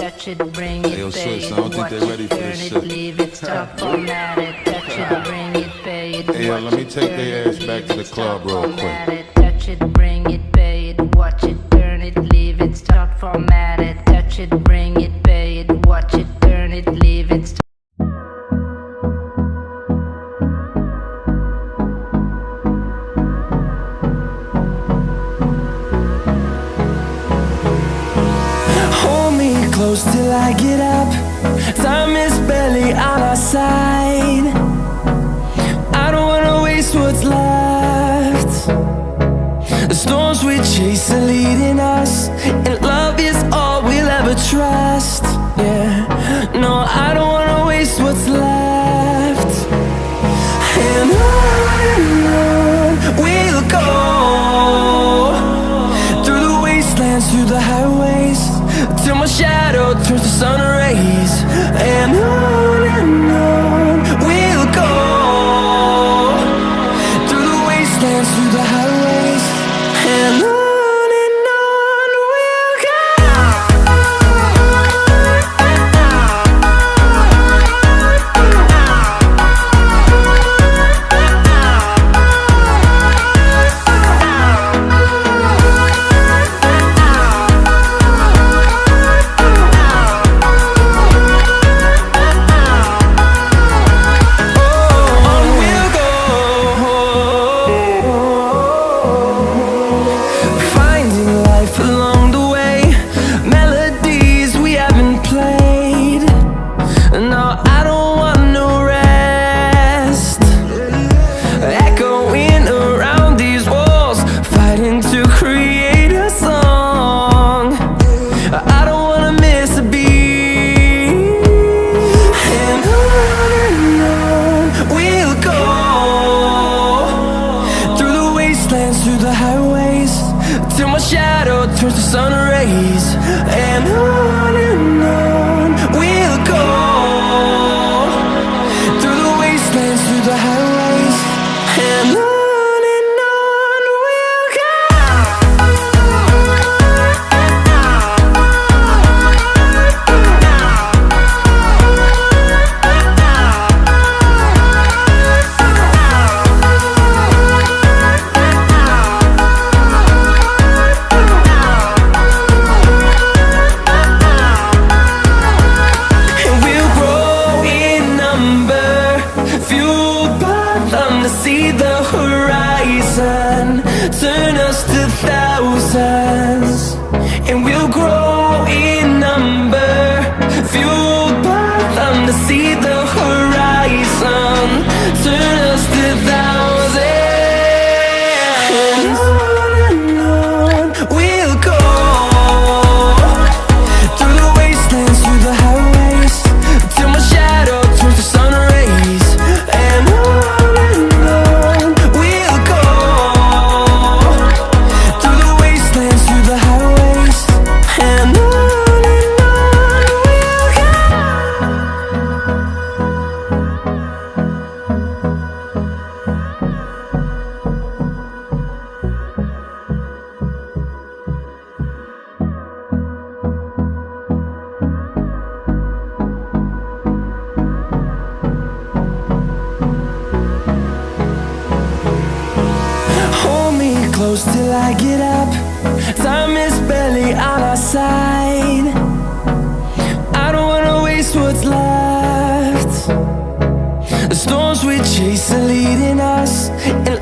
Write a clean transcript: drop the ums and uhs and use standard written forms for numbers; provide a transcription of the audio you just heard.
touch it, bring it, yo, pay sis, it, I don't think watch they're ready it, for turn this it, shit. leave it, stop, format it, touch it, bring it, pay it, Hey, yo, watch let me it, take turn their it, ass back leave to the it, stop, club real format quick. it, touch it, bring it, pay it, watch it, turn it, leave it, stop, format it, touch it, bring it, pay it, watch it, turn it, leave it, stop. Hold me close till I get up. Time is barely on our side. I don't wanna waste what's left. The storms we chase are leading us, and love is all we'll ever trust. Yeah, no, I don't wanna waste what's left. And on we'll go, through the wastelands, through the highways, till my shadow turns to sun rays. And on we'll go, through the wastelands, through the highways, and on we'll go. Through the highways, till my shadow turns to sun rays. And on we'll go, through the wastelands, through the highways, and on we'll go. See the horizon turn us to thousands, and we'll grow in number, fueled by them to see the horizon turn us to thousands. And on we'll go, through the wastelands, through the highways, till my shadow turns to sun rays. And close till I get up. Time is barely on our side. I don't wanna waste what's left. The storms we chase are leading us, and